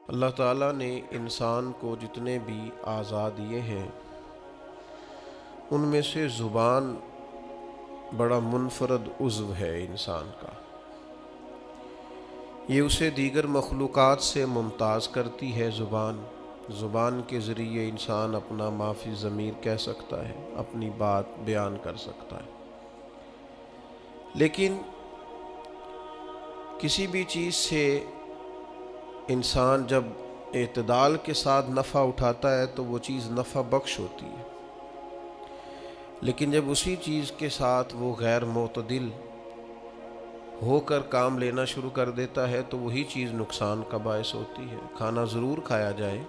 اللہ تعالیٰ نے انسان کو جتنے بھی اعضاء دیے ہیں ان میں سے زبان بڑا منفرد عضو ہے انسان کا۔ یہ اسے دیگر مخلوقات سے ممتاز کرتی ہے۔ زبان کے ذریعے انسان اپنا ما فی الضمیر کہہ سکتا ہے، اپنی بات بیان کر سکتا ہے۔ لیکن کسی بھی چیز سے انسان جب اعتدال کے ساتھ نفع اٹھاتا ہے تو وہ چیز نفع بخش ہوتی ہے، لیکن جب اسی چیز کے ساتھ وہ غیر معتدل ہو کر کام لینا شروع کر دیتا ہے تو وہی چیز نقصان کا باعث ہوتی ہے۔ کھانا ضرور کھایا جائے،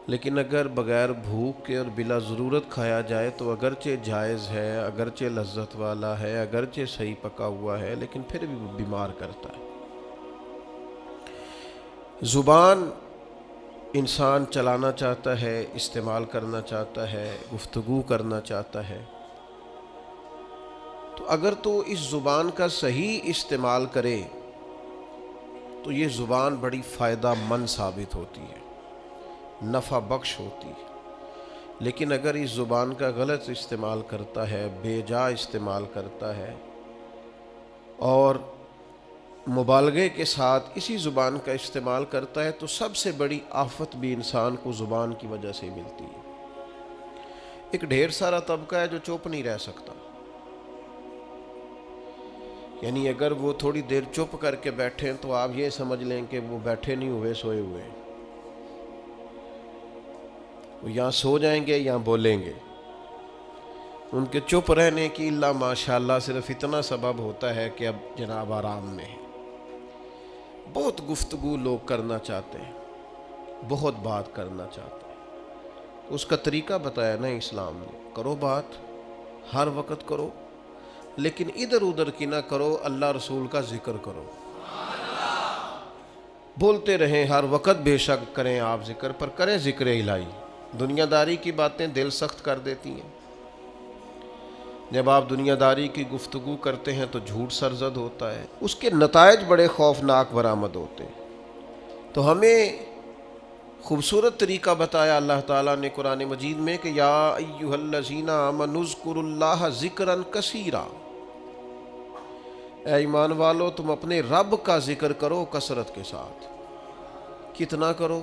لیکن اگر بغیر بھوک کے اور بلا ضرورت کھایا جائے تو اگرچہ جائز ہے، اگرچہ لذت والا ہے، اگرچہ صحیح پکا ہوا ہے، لیکن پھر بھی وہ بیمار کرتا ہے۔ زبان انسان چلانا چاہتا ہے، استعمال کرنا چاہتا ہے، گفتگو کرنا چاہتا ہے، تو اگر تو اس زبان کا صحیح استعمال کرے تو یہ زبان بڑی فائدہ مند ثابت ہوتی ہے، نفع بخش ہوتی ہے۔ لیکن اگر اس زبان کا غلط استعمال کرتا ہے، بے جا استعمال کرتا ہے اور مبالغے کے ساتھ اسی زبان کا استعمال کرتا ہے تو سب سے بڑی آفت بھی انسان کو زبان کی وجہ سے ملتی ہے۔ ایک ڈھیر سارا طبقہ ہے جو چپ نہیں رہ سکتا، یعنی اگر وہ تھوڑی دیر چپ کر کے بیٹھیں تو آپ یہ سمجھ لیں کہ وہ بیٹھے نہیں ہوئے، سوئے ہوئے ہیں۔ وہ یا سو جائیں گے یا بولیں گے۔ ان کے چپ رہنے کی اللہ ماشاءاللہ صرف اتنا سبب ہوتا ہے کہ اب جناب آرام میں ہے۔ بہت گفتگو لوگ کرنا چاہتے ہیں، بہت بات کرنا چاہتے ہیں، اس کا طریقہ بتایا نا اسلام نے، کرو بات، ہر وقت کرو، لیکن ادھر ادھر کی نہ کرو، اللہ رسول کا ذکر کرو۔ بولتے رہیں ہر وقت، بے شک کریں آپ ذکر، پر کریں ذکر الہی۔ دنیا داری کی باتیں دل سخت کر دیتی ہیں۔ جب آپ دنیا داری کی گفتگو کرتے ہیں تو جھوٹ سرزد ہوتا ہے، اس کے نتائج بڑے خوفناک برآمد ہوتے ہیں۔ تو ہمیں خوبصورت طریقہ بتایا اللہ تعالیٰ نے قرآن مجید میں کہ یا ایھا الذین آمنوا اذکروا اللہ ذکرا کثیرا، اے ایمان والو تم اپنے رب کا ذکر کرو کثرت کے ساتھ۔ کتنا کرو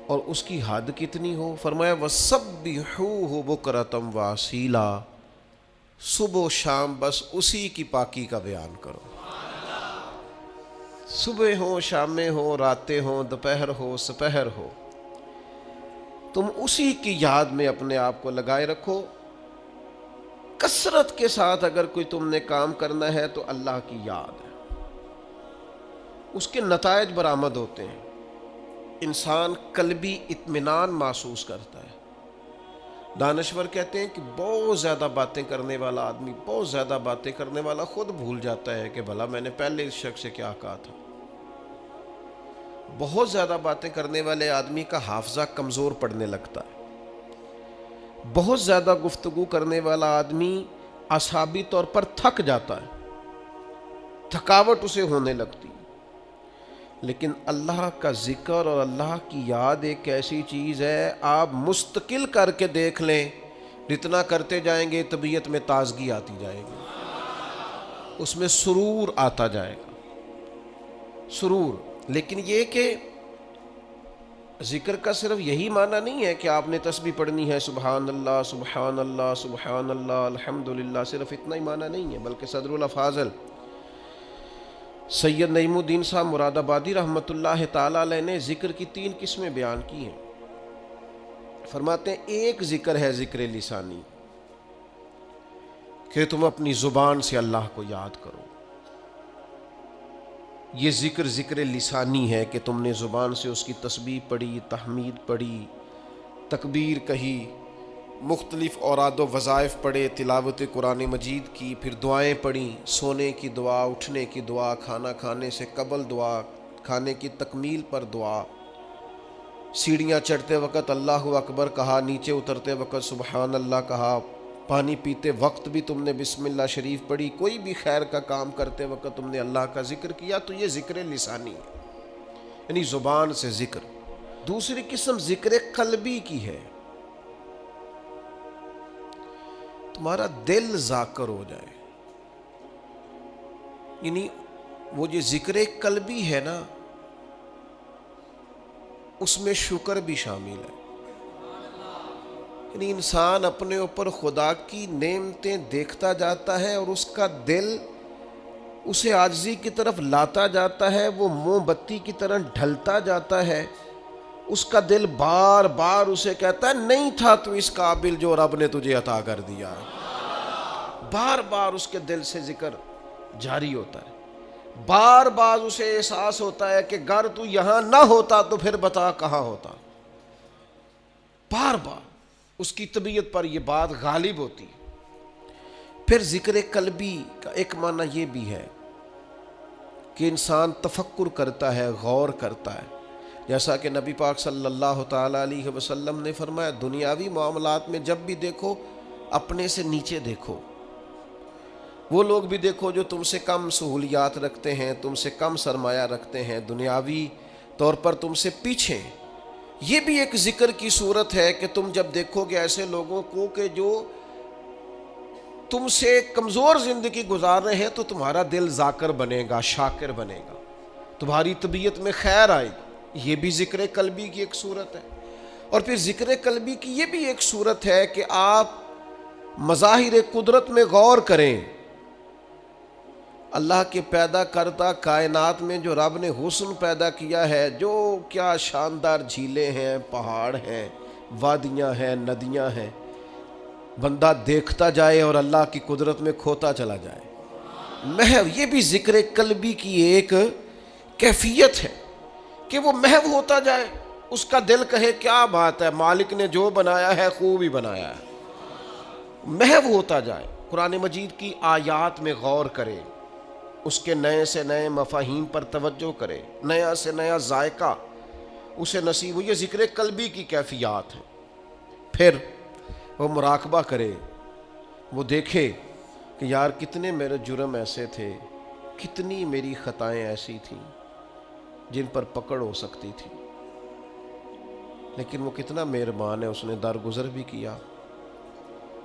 اور اس کی حد کتنی ہو؟ فرمایا وَسَبِّحُوهُ بُكْرَةً وَأَصِيلًا، صبح و شام بس اسی کی پاکی کا بیان کرو۔ صبح ہو، شامیں ہو، راتیں ہوں، دوپہر ہو، سپہر ہو، تم اسی کی یاد میں اپنے آپ کو لگائے رکھو۔ کثرت کے ساتھ اگر کوئی تم نے کام کرنا ہے تو اللہ کی یاد ہے، اس کے نتائج برآمد ہوتے ہیں۔ انسان قلبی اطمینان محسوس کرتا ہے۔ دانشور کہتے ہیں کہ بہت زیادہ باتیں کرنے والا آدمی، بہت زیادہ باتیں کرنے والا خود بھول جاتا ہے کہ بھلا میں نے پہلے اس شخص سے کیا کہا تھا۔ بہت زیادہ باتیں کرنے والے آدمی کا حافظہ کمزور پڑنے لگتا ہے۔ بہت زیادہ گفتگو کرنے والا آدمی اعصابی طور پر تھک جاتا ہے، تھکاوٹ اسے ہونے لگتی ہے۔ لیکن اللہ کا ذکر اور اللہ کی یاد ایک ایسی چیز ہے، آپ مستقل کر کے دیکھ لیں، جتنا کرتے جائیں گے طبیعت میں تازگی آتی جائے گی، اس میں سرور آتا جائے گا، سرور۔ لیکن یہ کہ ذکر کا صرف یہی معنی نہیں ہے کہ آپ نے تسبیح پڑھنی ہے، سبحان اللہ سبحان اللہ سبحان اللہ الحمدللہ، صرف اتنا ہی معنی نہیں ہے، بلکہ صدر الافاضل سید نعیم الدین صاحب مراد آبادی رحمۃ اللہ تعالی علیہ نے ذکر کی 3 قسمیں بیان کی ہیں۔ فرماتے ہیں ایک ذکر ہے ذکر لسانی، کہ تم اپنی زبان سے اللہ کو یاد کرو۔ یہ ذکر لسانی ہے کہ تم نے زبان سے اس کی تسبیح پڑھی، تحمید پڑھی، تکبیر کہی، مختلف اوراد و وظائف پڑھے، تلاوت قرآن مجید کی، پھر دعائیں پڑھیں، سونے کی دعا، اٹھنے کی دعا، کھانا کھانے سے قبل دعا، کھانے کی تکمیل پر دعا، سیڑھیاں چڑھتے وقت اللہ اکبر کہا، نیچے اترتے وقت سبحان اللہ کہا، پانی پیتے وقت بھی تم نے بسم اللہ شریف پڑھی، کوئی بھی خیر کا کام کرتے وقت تم نے اللہ کا ذکر کیا، تو یہ ذکر لسانی ہے۔ یعنی زبان سے ذکر. دوسری قسم ذکر قلبی کی ہے، تمہارا دل ذاکر ہو جائے. یعنی وہ جو ذکر قلبی ہے نا، اس میں شکر بھی شامل ہے. یعنی انسان اپنے اوپر خدا کی نعمتیں دیکھتا جاتا ہے اور اس کا دل اسے عاجزی کی طرف لاتا جاتا ہے، وہ موم بتی کی طرح ڈھلتا جاتا ہے. اس کا دل بار بار اسے کہتا ہے نہیں تھا تو اس قابل جو رب نے تجھے عطا کر دیا. بار بار اس کے دل سے ذکر جاری ہوتا ہے. بار بار اسے احساس ہوتا ہے کہ گر تو یہاں نہ ہوتا تو پھر بتا کہاں ہوتا. بار بار اس کی طبیعت پر یہ بات غالب ہوتی ہے. پھر ذکر قلبی کا ایک معنی یہ بھی ہے کہ انسان تفکر کرتا ہے، غور کرتا ہے. جیسا کہ نبی پاک صلی اللہ تعالی علیہ وسلم نے فرمایا دنیاوی معاملات میں جب بھی دیکھو اپنے سے نیچے دیکھو. وہ لوگ بھی دیکھو جو تم سے کم سہولیات رکھتے ہیں، تم سے کم سرمایہ رکھتے ہیں، دنیاوی طور پر تم سے پیچھے. یہ بھی ایک ذکر کی صورت ہے کہ تم جب دیکھو گے ایسے لوگوں کو کہ جو تم سے کمزور زندگی گزار رہے ہیں تو تمہارا دل ذاکر بنے گا، شاکر بنے گا، تمہاری طبیعت میں خیر آئے گی. یہ بھی ذکر قلبی کی ایک صورت ہے. اور پھر ذکر قلبی کی یہ بھی ایک صورت ہے کہ آپ مظاہر قدرت میں غور کریں. اللہ کے پیدا کردہ کائنات میں جو رب نے حسن پیدا کیا ہے، جو کیا شاندار جھیلیں ہیں، پہاڑ ہیں، وادیاں ہیں، ندیاں ہیں. بندہ دیکھتا جائے اور اللہ کی قدرت میں کھوتا چلا جائے. محو یہ بھی ذکر قلبی کی ایک کیفیت ہے کہ وہ محو ہوتا جائے. اس کا دل کہے کیا بات ہے، مالک نے جو بنایا ہے خوب ہی بنایا ہے. محو ہوتا جائے، قرآن مجید کی آیات میں غور کرے، اس کے نئے سے نئے مفاہیم پر توجہ کرے، نیا سے نیا ذائقہ اسے نصیب ہو. یہ ذکر قلبی کی کیفیات ہے. پھر وہ مراقبہ کرے، وہ دیکھے کہ یار کتنے میرے جرم ایسے تھے، کتنی میری خطائیں ایسی تھیں جن پر پکڑ ہو سکتی تھی، لیکن وہ کتنا مہربان ہے، اس نے درگزر بھی کیا،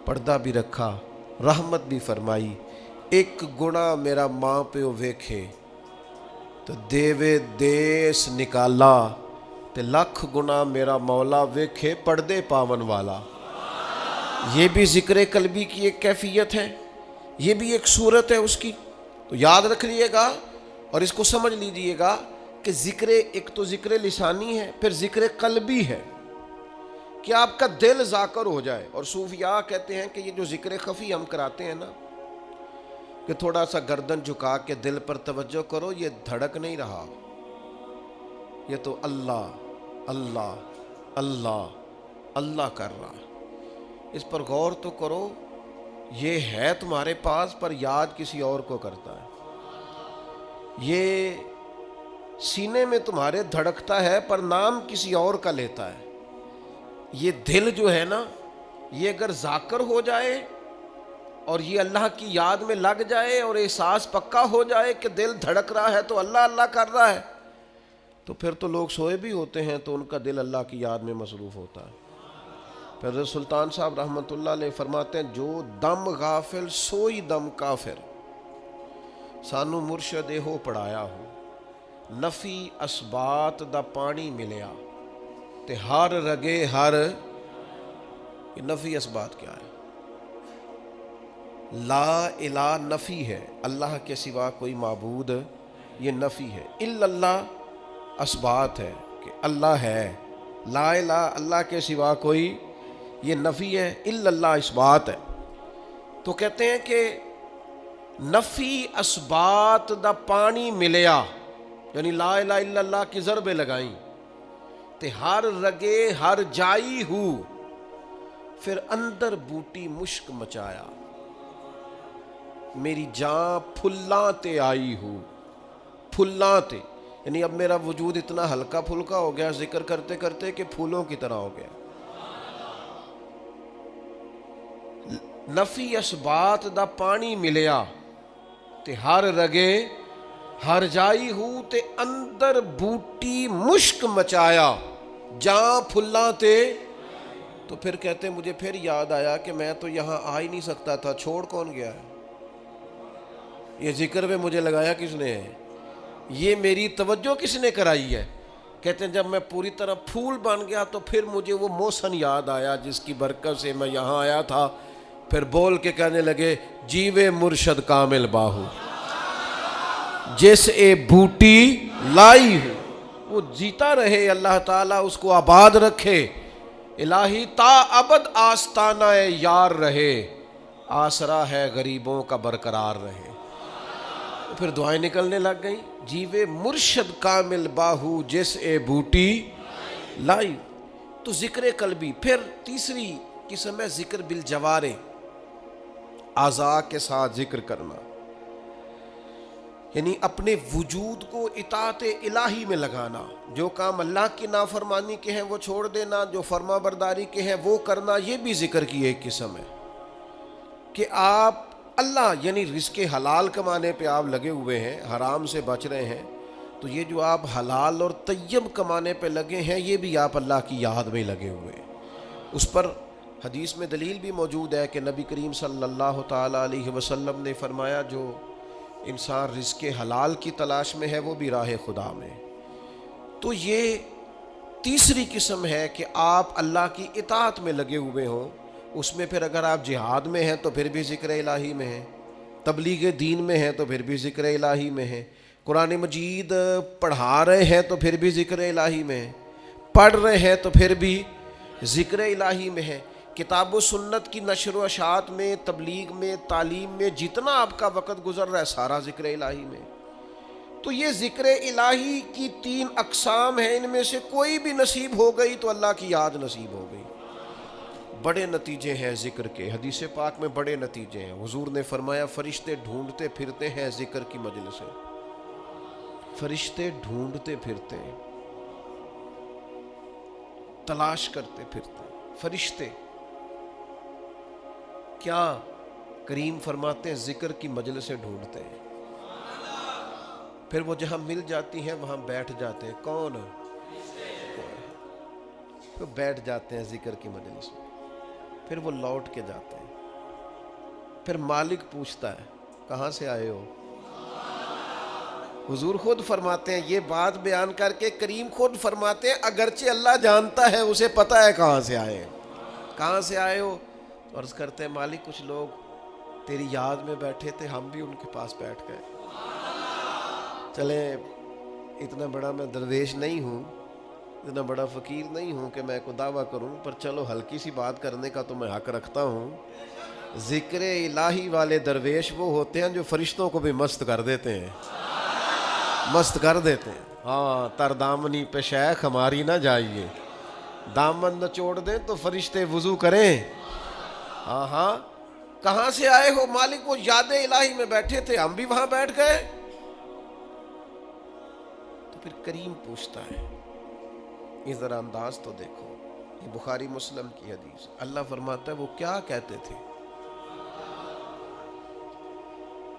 پردہ بھی رکھا، رحمت بھی فرمائی. ایک گناہ میرا ماں پیو ویکھے تو دیوے دیس نکالا، تے لکھ گناہ میرا مولا ویکھے پردے پاون والا. یہ بھی ذکر قلبی کی ایک کیفیت ہے، یہ بھی ایک صورت ہے اس کی. تو یاد رکھ لیے گا اور اس کو سمجھ لیجئے گا کہ ذکر ایک تو ذکر لسانی ہے، پھر ذکر قلبی ہے کہ آپ کا دل ذاکر ہو جائے. اور صوفیاء کہتے ہیں کہ یہ جو ذکر خفی ہم کراتے ہیں نا، کہ تھوڑا سا گردن جھکا کے دل پر توجہ کرو، یہ دھڑک نہیں رہا، یہ تو اللہ اللہ اللہ اللہ کر رہا ہے. اس پر غور تو کرو، یہ ہے تمہارے پاس پر یاد کسی اور کو کرتا ہے. یہ سینے میں تمہارے دھڑکتا ہے پر نام کسی اور کا لیتا ہے. یہ دل جو ہے نا، یہ اگر ذاکر ہو جائے اور یہ اللہ کی یاد میں لگ جائے اور احساس پکا ہو جائے کہ دل دھڑک رہا ہے تو اللہ اللہ کر رہا ہے، تو پھر تو لوگ سوئے بھی ہوتے ہیں تو ان کا دل اللہ کی یاد میں مصروف ہوتا ہے. پھر حضرت سلطان صاحب رحمۃ اللہ علیہ فرماتے ہیں جو دم غافل سوئی دم کافر، سانو مرشد ہو پڑھایا ہو، نفی اسبات دا پانی ملیا تے ہر رگے ہر. یہ نفی اسبات کیا ہے؟ لا الہ نفی ہے، اللہ کے سوا کوئی معبود، یہ نفی ہے. الا اللہ اسبات ہے کہ اللہ ہے. لا الہ اللہ کے سوا کوئی، یہ نفی ہے. الا اللہ اسبات ہے. تو کہتے ہیں کہ نفی اسبات دا پانی ملیا، یعنی لا الہ الا اللہ کی ضربیں لگائیں تے ہر رگے ہر جائی ہو، پھر اندر بوٹی مشک مچایا، میری جان پھلاں تے آئی ہو. پھلاں تے یعنی اب میرا وجود اتنا ہلکا پھلکا ہو گیا ذکر کرتے کرتے کہ پھولوں کی طرح ہو گیا. نفی اسبات دا پانی ملیا تے ہر رگے ہر جائی ہوں تے اندر بوٹی مشک مچایا جہاں پھلاں تے. تو پھر کہتے مجھے پھر یاد آیا کہ میں تو یہاں آ ہی نہیں سکتا تھا, چھوڑ کون گیا ہے؟ یہ ذکر پہ مجھے لگایا کس نے ہے؟ یہ میری توجہ کس نے کرائی ہے؟ کہتے ہیں جب میں پوری طرح پھول بن گیا تو پھر مجھے وہ موسن یاد آیا جس کی برکت سے میں یہاں آیا تھا. پھر بول کے کہنے لگے جیوے مرشد کامل باہو جس اے بوٹی لائی ہو. وہ جیتا رہے, اللہ تعالیٰ اس کو آباد رکھے. الہی تا ابد آستانہ یار رہے, آسرا ہے غریبوں کا برقرار رہے. پھر دعائیں نکلنے لگ گئیں, جیوے مرشد کامل باہو جس اے بوٹی لائی. تو ذکر قلبی. پھر تیسری قسم ہے ذکر بالجوارے, اعضاء کے ساتھ ذکر کرنا, یعنی اپنے وجود کو اطاعت الہی میں لگانا. جو کام اللہ کی نافرمانی کے ہیں وہ چھوڑ دینا, جو فرما برداری کے ہیں وہ کرنا. یہ بھی ذکر کی ایک قسم ہے کہ آپ اللہ یعنی رزق حلال کمانے پہ آپ لگے ہوئے ہیں, حرام سے بچ رہے ہیں. تو یہ جو آپ حلال اور طیب کمانے پہ لگے ہیں یہ بھی آپ اللہ کی یاد میں لگے ہوئے ہیں. اس پر حدیث میں دلیل بھی موجود ہے کہ نبی کریم صلی اللہ تعالیٰ علیہ وسلم نے فرمایا جو انسان رزق حلال کی تلاش میں ہے وہ بھی راہ خدا میں. تو یہ تیسری قسم ہے کہ آپ اللہ کی اطاعت میں لگے ہوئے ہوں. اس میں پھر اگر آپ جہاد میں ہیں تو پھر بھی ذکر الہی میں ہیں, تبلیغ دین میں ہیں تو پھر بھی ذکر الہی میں ہیں, قرآن مجید پڑھا رہے ہیں تو پھر بھی ذکر الہی میں ہیں, پڑھ رہے ہیں تو پھر بھی ذکر الہی میں ہے. کتاب و سنت کی نشر و اشاعت میں, تبلیغ میں, تعلیم میں جتنا آپ کا وقت گزر رہا ہے سارا ذکر الہی میں. تو یہ ذکر الہی کی 3 اقسام ہیں, ان میں سے کوئی بھی نصیب ہو گئی تو اللہ کی یاد نصیب ہو گئی. بڑے نتیجے ہیں ذکر کے, حدیث پاک میں بڑے نتیجے ہیں. حضور نے فرمایا فرشتے ڈھونڈتے پھرتے ہیں ذکر کی مجلس سے, فرشتے ڈھونڈتے پھرتے ہیں, تلاش کرتے پھرتے ہیں. فرشتے کیا کریم فرماتے ہیں ذکر کی مجلسیں ڈھونڈتے ہیں, پھر وہ جہاں مل جاتی ہیں وہاں بیٹھ جاتے ہیں. کون؟ تو بیٹھ جاتے ہیں ذکر کی مجلس میں, پھر وہ لوٹ کے جاتے ہیں. پھر مالک پوچھتا ہے کہاں سے آئے ہو؟ حضور خود فرماتے ہیں, یہ بات بیان کر کے کریم خود فرماتے ہیں اگرچہ اللہ جانتا ہے, اسے پتہ ہے کہاں سے آئے ہیں. کہاں سے آئے ہو؟ عرض کرتے ہیں مالک کچھ لوگ تیری یاد میں بیٹھے تھے, ہم بھی ان کے پاس بیٹھ گئے. چلیں اتنا بڑا میں درویش نہیں ہوں, اتنا بڑا فقیر نہیں ہوں کہ میں کو دعویٰ کروں, پر چلو ہلکی سی بات کرنے کا تو میں حق رکھتا ہوں. ذکر الہی والے درویش وہ ہوتے ہیں جو فرشتوں کو بھی مست کر دیتے ہیں, مست کر دیتے ہیں. ہاں تر دامنی پہ شیخ ہماری نہ جائیے, دامن نہ چھوڑ دیں تو فرشتے وضو کریں. ہاں ہاں کہاں سے آئے ہو؟ مالک وہ یاد الہی میں بیٹھے تھے, ہم بھی وہاں بیٹھ گئے. تو پھر کریم پوچھتا ہے, یہ ذرا انداز تو دیکھو, یہ بخاری مسلم کی حدیث. اللہ فرماتا ہے وہ کیا کہتے تھے؟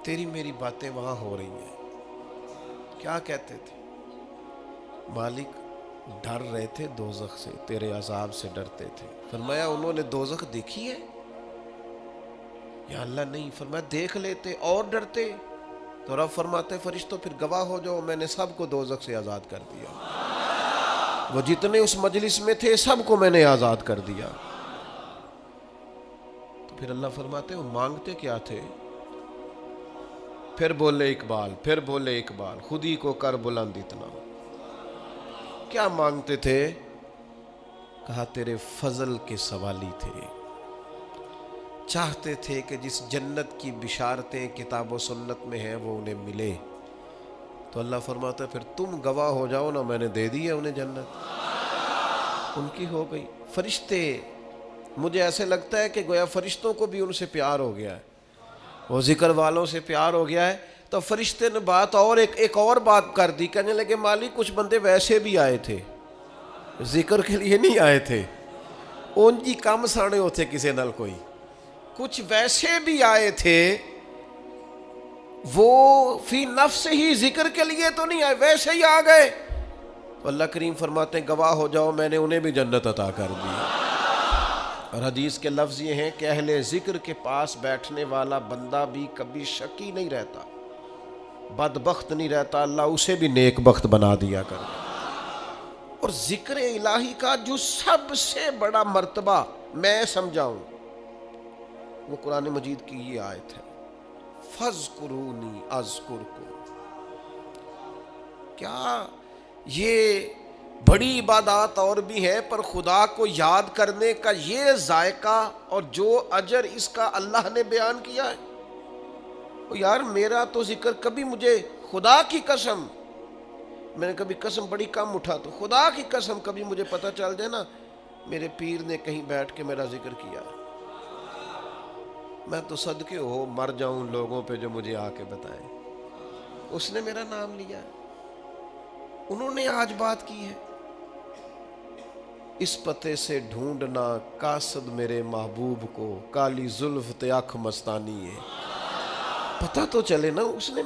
تیری میری باتیں وہاں ہو رہی ہیں, کیا کہتے تھے؟ مالک ڈر رہے تھے دوزخ سے, تیرے عذاب سے ڈرتے تھے. فرمایا انہوں نے دوزخ دیکھی ہے؟ یا اللہ نہیں. فرمایا دیکھ لیتے اور ڈرتے. تو رب فرماتے فرشتوں پھر گواہ ہو جاؤ, میں نے سب کو دوزخ سے آزاد کر دیا, وہ جتنے اس مجلس میں تھے سب کو میں نے آزاد کر دیا. تو پھر اللہ فرماتے وہ مانگتے کیا تھے؟ پھر بولے اقبال, پھر بولے اقبال, خودی کو کر بلند اتنا. کیا مانگتے تھے؟ کہا تیرے فضل کے سوالی تھے, چاہتے تھے کہ جس جنت کی بشارتیں کتاب و سنت میں ہیں وہ انہیں ملے. تو اللہ فرماتا ہے پھر تم گواہ ہو جاؤ نا, میں نے دے دی ہے انہیں جنت, ان کی ہو گئی. فرشتے, مجھے ایسے لگتا ہے کہ گویا فرشتوں کو بھی ان سے پیار ہو گیا ہے, وہ ذکر والوں سے پیار ہو گیا ہے. تو فرشتے نے بات اور ایک اور بات کر دی, کہنے لگے مالک کچھ بندے ویسے بھی آئے تھے, ذکر کے لیے نہیں آئے تھے, ان کی کم سانے ہوتے کسی نال کوئی, کچھ ویسے بھی آئے تھے وہ فی نفس ہی ذکر کے لیے تو نہیں آئے، ویسے ہی آ گئے تو اللہ کریم فرماتے ہیں گواہ ہو جاؤ میں نے انہیں بھی جنت عطا کر دی۔ اور حدیث کے لفظ یہ ہیں کہ اہل ذکر کے پاس بیٹھنے والا بندہ بھی کبھی شقی نہیں رہتا، بدبخت نہیں رہتا، اللہ اسے بھی نیک بخت بنا دیا کرتا۔ اور ذکر الہی کا جو سب سے بڑا مرتبہ میں سمجھاؤں وہ قرآن مجید کی یہ آیت ہے، فَاذْكُرُونِي أَذْكُرْكُمْ۔ کیا یہ بڑی عبادات اور بھی ہے، پر خدا کو یاد کرنے کا یہ ذائقہ اور جو اجر اس کا اللہ نے بیان کیا ہے۔ یار میرا تو ذکر کبھی مجھے خدا کی قسم، میں نے کبھی قسم بڑی کم اٹھا تو خدا کی قسم کبھی مجھے پتہ چل جائے نا میرے پیر نے کہیں بیٹھ کے میرا ذکر کیا، میں تو صدقے ہو مر جاؤں لوگوں پہ جو مجھے آ کے بتائیں اس نے میرا نام لیا، انہوں نے آج بات کی ہے۔ اس پتے سے ڈھونڈنا قاصد میرے محبوب کو، کالی زلف تے آنکھ مستانی ہے، پتہ تو چلے نا اس نے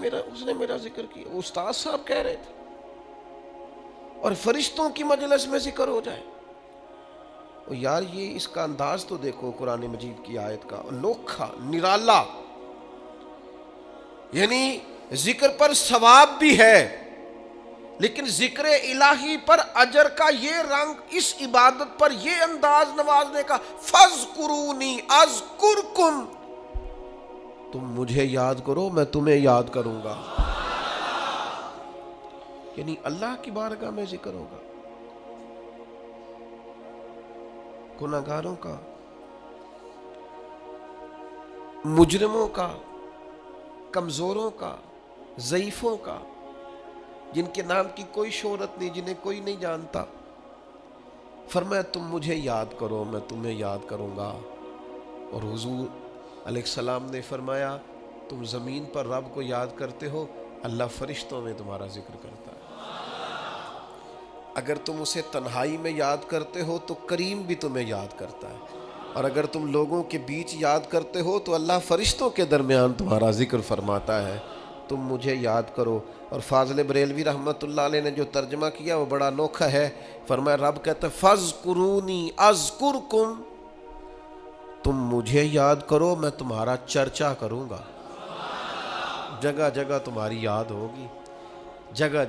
میرا ذکر کیا۔ استاد صاحب کہہ رہے تھے اور فرشتوں کی مجلس میں ذکر ہو جائے۔ اور یار یہ اس کا انداز تو دیکھو قرآن مجید کی آیت کا، انوکھا نرالا، یعنی ذکر پر ثواب بھی ہے لیکن ذکر الہی پر اجر کا یہ رنگ، اس عبادت پر یہ انداز نوازنے کا، فَاذْكُرُونِي أَذْكُرْكُمْ، تم مجھے یاد کرو میں تمہیں یاد کروں گا، یعنی اللہ کی بارگاہ میں ذکر ہوگا۔ گناہگاروں کا، مجرموں کا، کمزوروں کا، ضعیفوں کا، جن کے نام کی کوئی شہرت نہیں، جنہیں کوئی نہیں جانتا، فرمایا تم مجھے یاد کرو میں تمہیں یاد کروں گا۔ اور حضور علیہ السلام نے فرمایا تم زمین پر رب کو یاد کرتے ہو، اللہ فرشتوں میں تمہارا ذکر کرتا ہے۔ اگر تم اسے تنہائی میں یاد کرتے ہو تو کریم بھی تمہیں یاد کرتا ہے، اور اگر تم لوگوں کے بیچ یاد کرتے ہو تو اللہ فرشتوں کے درمیان تمہارا ذکر فرماتا ہے، تم مجھے یاد کرو۔ اور فاضل بریلوی رحمۃ اللہ علیہ نے جو ترجمہ کیا وہ بڑا انوکھا ہے، فرمایا رب کہتا ہے فَاذْكُرُونِي أَذْكُرْكُمْ، تم مجھے یاد کرو میں تمہارا چرچا کروں گا، جگہ جگہ تمہاری یاد ہوگی، جگہ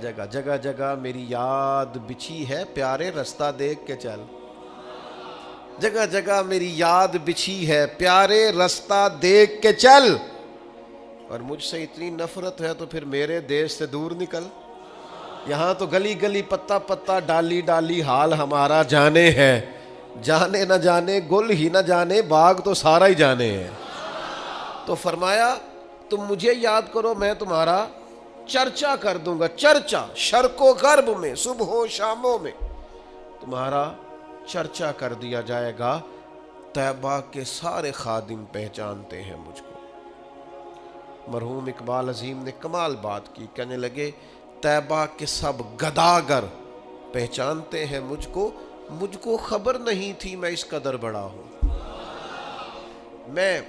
جگہ میری یاد بچھی ہے، پیارے رستہ دیکھ کے چل، جگہ جگہ میری یاد بچھی ہے، پیارے رستہ دیکھ کے چل۔ اور مجھ سے اتنی نفرت ہے تو پھر میرے دیش سے دور نکل، یہاں تو گلی گلی پتا پتا ڈالی ڈالی حال ہمارا جانے ہے، جانے نہ جانے گل ہی نہ جانے باغ تو سارا ہی جانے ہے۔ تو فرمایا تم مجھے یاد کرو میں تمہارا چرچا کر دوں گا، چرچا شرق و غرب میں، صبح و شاموں میں تمہارا چرچا کر دیا جائے گا، طیبہ کے سارے خادم پہچانتے ہیں مجھ کو۔ مرحوم اقبال عظیم نے کمال بات کی، کہنے لگے طیبہ کے سب گداگر پہچانتے ہیں مجھ کو خبر نہیں تھی میں اس قدر بڑا ہوں۔ میں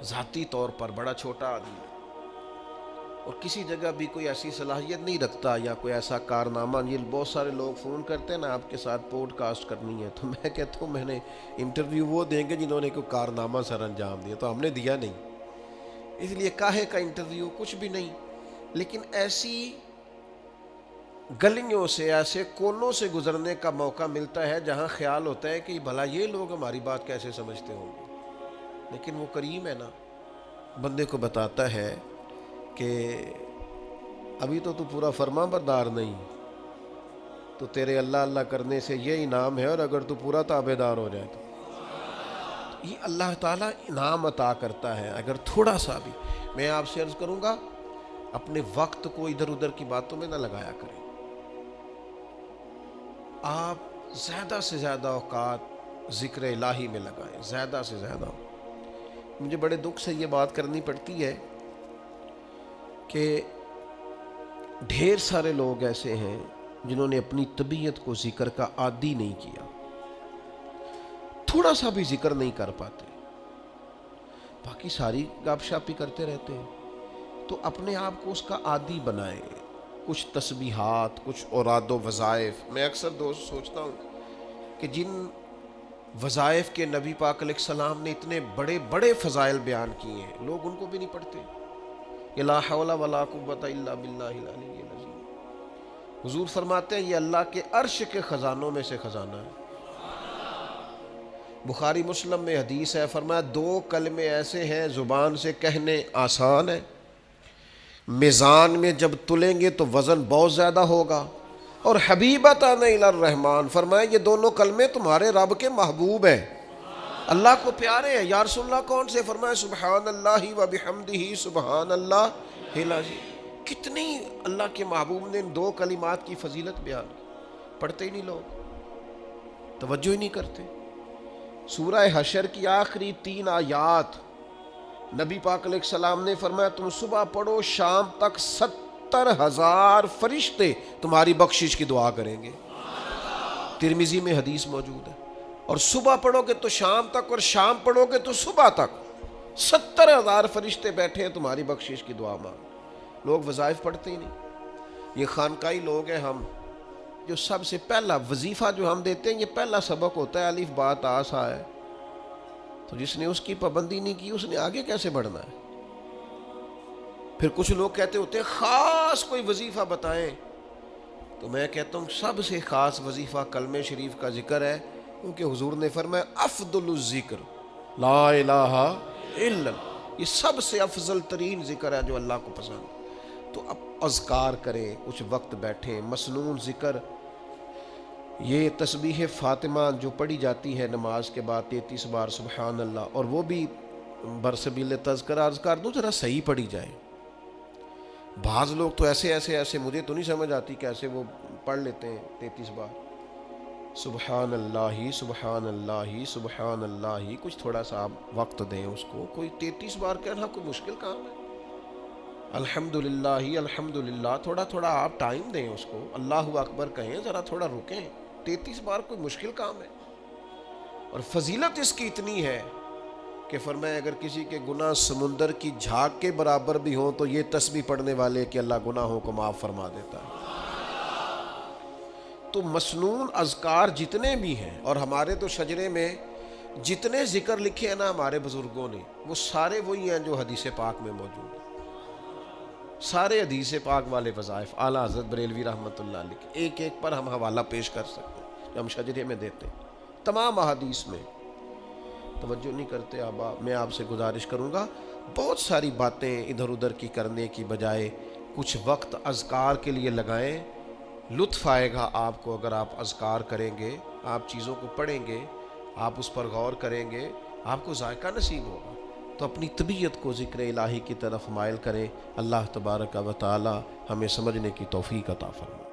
ذاتی طور پر بڑا چھوٹا آدمی ہوں اور کسی جگہ بھی کوئی ایسی صلاحیت نہیں رکھتا یا کوئی ایسا کارنامہ، یہ بہت سارے لوگ فون کرتے ہیں نا آپ کے ساتھ پوڈ کاسٹ کرنی ہے، تو میں کہتا ہوں میں نے انٹرویو وہ دیں گے جنہوں نے کوئی کارنامہ سر انجام دیا، تو ہم نے دیا نہیں، اس لیے کاہے کا انٹرویو، کچھ بھی نہیں۔ لیکن ایسی گلیوں سے، ایسے کونوں سے گزرنے کا موقع ملتا ہے جہاں خیال ہوتا ہے کہ بھلا یہ لوگ ہماری بات کیسے سمجھتے ہوں گے، لیکن وہ کریم ہے نا، بندے کو بتاتا ہے کہ ابھی تو پورا فرما بردار نہیں، تو تیرے اللہ اللہ کرنے سے یہ انعام ہے، اور اگر تو پورا تابع دار ہو جائے تو یہ اللہ تعالیٰ انعام عطا کرتا ہے اگر تھوڑا سا بھی۔ میں آپ سے عرض کروں گا اپنے وقت کو ادھر ادھر کی باتوں میں نہ لگایا کریں، آپ زیادہ سے زیادہ اوقات ذکر الہی میں لگائیں، زیادہ سے زیادہ۔ مجھے بڑے دکھ سے یہ بات کرنی پڑتی ہے کہ ڈھیر سارے لوگ ایسے ہیں جنہوں نے اپنی طبیعت کو ذکر کا عادی نہیں کیا، تھوڑا سا بھی ذکر نہیں کر پاتے۔ باقی ساری گپ شپ ہی کرتے رہتے ہیں. تو اپنے آپ کو اس کا عادی بنائیں. کچھ تسبیحات، کچھ اوراد و وظائف. میں اکثر دوست سوچتا ہوں کہ جن وظائف کے نبی پاک علیہ السلام نے اتنے بڑے بڑے فضائل بیان کیے ہیں، لوگ ان کو بھی نہیں پڑھتے. کہ لا حول ولا قوت الا باللہ العلی العظیم. حضور فرماتے ہیں یہ اللہ کے عرش کے خزانوں میں سے خزانہ ہے. بخاری مسلم میں حدیث ہے، فرمایا 2 کلمے ایسے ہیں زبان سے کہنے آسان ہے، میزان میں جب تلیں گے تو وزن بہت زیادہ ہوگا. اور حبیبتان الی الرحمن، فرمایا یہ دونوں کلمے تمہارے رب کے محبوب ہیں، اللہ کو پیارے ہیں. یا رسول اللہ کون سے؟ فرمایا سبحان اللہ و بحمدہ سبحان اللہ العظیم. کتنی اللہ کے محبوب نے ان 2 کلمات کی فضیلت بیان کی. پڑھتے ہی نہیں لوگ، توجہ ہی نہیں کرتے. سورہ حشر کی آخری 3 آیات نبی پاک علیہ السلام نے فرمایا تم صبح پڑھو شام تک 70,000 فرشتے تمہاری بخشش کی دعا کریں گے. ترمذی میں حدیث موجود ہے. اور صبح پڑھو گے تو شام تک، اور شام پڑھو گے تو صبح تک 70,000 فرشتے بیٹھے ہیں تمہاری بخشش کی دعا مانگ. لوگ وظائف پڑھتے ہی نہیں. یہ خانقاہی لوگ ہیں ہم، جو سب سے پہلا وظیفہ جو ہم دیتے ہیں، یہ پہلا سبق ہوتا ہے الف با تا سا ہے. تو جس نے اس کی پابندی نہیں کی اس نے آگے کیسے بڑھنا ہے؟ پھر کچھ لوگ کہتے ہوتے ہیں خاص کوئی وظیفہ بتائیں. تو میں کہتا ہوں سب سے خاص وظیفہ کلمہ شریف کا ذکر ہے، کیونکہ حضور نے فرمایا افضل الذکر لا الہ الا اللہ. یہ سب سے افضل ترین ذکر ہے جو اللہ کو پسند ہے. تو اب اذکار کریں، کچھ وقت بیٹھیں. مسنون ذکر، یہ تسبیح فاطمہ جو پڑھی جاتی ہے نماز کے بعد 33 بار سبحان اللہ، اور وہ بھی برسبیل تذکرہ اذکار دو ذرا صحیح پڑھی جائے. بعض لوگ تو ایسے مجھے تو نہیں سمجھ آتی کیسے وہ پڑھ لیتے ہیں 33 بار سبحان اللہ سبحان اللہ سبحان اللہ. کچھ تھوڑا سا آپ وقت دیں اس کو. کوئی 33 بار کہنا کوئی مشکل کام ہے؟ الحمدللہ الحمدللہ، تھوڑا تھوڑا آپ ٹائم دیں اس کو. اللہ اکبر کہیں، ذرا تھوڑا رکیں. 33 بار کوئی مشکل کام ہے؟ اور فضیلت اس کی اتنی ہے کہ فرمایا اگر کسی کے گناہ سمندر کی جھاگ کے برابر بھی ہوں تو یہ تسبیح پڑھنے والے کہ اللہ گناہوں کو معاف فرما دیتا ہے. تو مسنون اذکار جتنے بھی ہیں، اور ہمارے تو شجرے میں جتنے ذکر لکھے ہیں نا ہمارے بزرگوں نے، وہ سارے وہی ہیں جو حدیث پاک میں موجود ہیں. سارے حدیث پاک والے وظائف اعلیٰ حضرت بریلوی رحمۃ اللہ علیہ، ایک ایک پر ہم حوالہ پیش کر سکتے ہیں جو ہم شجرے میں دیتے ہیں. تمام احادیث میں توجہ نہیں کرتے. میں آپ سے گزارش کروں گا بہت ساری باتیں ادھر ادھر کی کرنے کی بجائے کچھ وقت اذکار کے لیے لگائیں. لطف آئے گا آپ کو اگر آپ اذکار کریں گے، آپ چیزوں کو پڑھیں گے، آپ اس پر غور کریں گے، آپ کو ذائقہ نصیب ہوگا. تو اپنی طبیعت کو ذکر الہی کی طرف مائل کریں. اللہ تبارک و تعالی ہمیں سمجھنے کی توفیق عطا فرمائے.